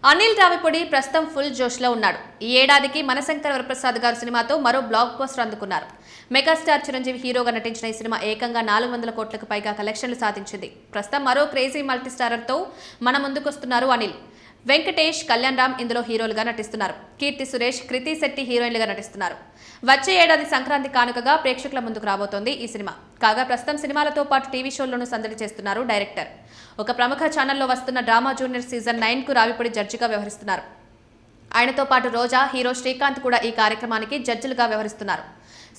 అనిల్ రావిపూడి ప్రస్తుతం ఫుల్ జోష్లో ఉన్నాడు. ఈ ఏడాదికి మనశంకర్ వరప్రసాద్ గారు సినిమాతో మరో బ్లాక్ బస్టర్ అందుకున్నారు. మెగాస్టార్ చిరంజీవి హీరోగా నటించిన ఈ సినిమా ఏకంగా 400 కోట్లకు పైగా కలెక్షన్లు సాధించింది. ప్రస్తుతం మరో క్రేజీ మల్టీస్టారర్తో మన ముందుకొస్తున్నారు అనిల్. వెంకటేష్, కళ్యాణ్ రామ్ ఇందులో హీరోలుగా నటిస్తున్నారు. కీర్తి సురేష్, కృతి శెట్టి హీరోయిన్లుగా నటిస్తున్నారు. వచ్చే ఏడాది సంక్రాంతి కానుకగా ప్రేక్షకుల ముందుకు రాబోతోంది ఈ సినిమా. కాగా ప్రస్తుతం సినిమాలతో పాటు టీవీ షోల్లోనూ సందడి చేస్తున్నారు డైరెక్టర్. ఒక ప్రముఖ ఛానల్లో వస్తున్న డ్రామా జూనియర్ సీజన్ 9కు రావిపూడి జడ్జిగా వ్యవహరిస్తున్నారు. ఆయనతో పాటు రోజా, హీరో శ్రీకాంత్ కూడా ఈ కార్యక్రమానికి జడ్జిలుగా వ్యవహరిస్తున్నారు.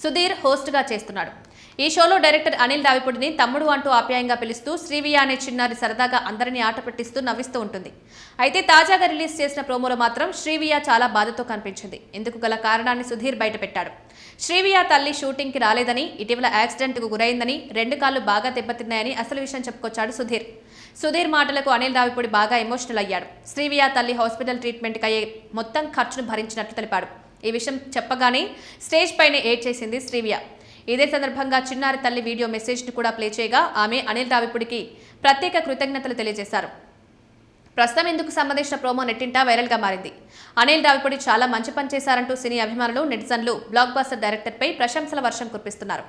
సుధీర్ హోస్ట్గా చేస్తున్నాడు. ఈ షోలో డైరెక్టర్ అనిల్ రావిపూడిని తమ్ముడు అంటూ ఆప్యాయంగా పిలుస్తూ శ్రీవియా అనే చిన్నారి సరదాగా అందరినీ ఆట పెట్టిస్తూ నవ్విస్తూ ఉంటుంది. అయితే తాజాగా రిలీజ్ చేసిన ప్రోమోలో మాత్రం శ్రీవియా చాలా బాధతో కనిపించింది. ఇందుకు గల కారణాన్ని సుధీర్ బయటపెట్టాడు. శ్రీవియా తల్లి షూటింగ్కి రాలేదని, ఇటీవల యాక్సిడెంట్కు గురైందని, 2 కాళ్లు బాగా దెబ్బతిన్నాయని అసలు విషయం చెప్పుకొచ్చాడు సుధీర్. సుధీర్ మాటలకు అనిల్ రావిపూడి బాగా ఎమోషనల్ అయ్యాడు. శ్రీవియా తల్లి హాస్పిటల్ ట్రీట్మెంట్కి అయ్యే మొత్తం ఖర్చును భరించినట్లు తెలిపాడు. ఈ విషయం చెప్పగానే స్టేజ్ పైనే ఏడ్చేసింది శ్రీవియా. ఇదే సందర్భంగా చిన్నారి తల్లి వీడియో మెసేజ్ను కూడా ప్లే చేయగా ఆమె అనిల్ రావిపూడికి ప్రత్యేక కృతజ్ఞతలు తెలియజేశారు. ప్రస్తుతం ఇందుకు సంబంధించిన ప్రోమో నెట్టింటా వైరల్గా మారింది. అనిల్ రావిపూడి చాలా మంచి పని చేశారంటూ సినీ అభిమానులు, నెటిజన్లు బ్లాక్ బస్టర్ డైరెక్టర్పై ప్రశంసల వర్షం కురిపిస్తున్నారు.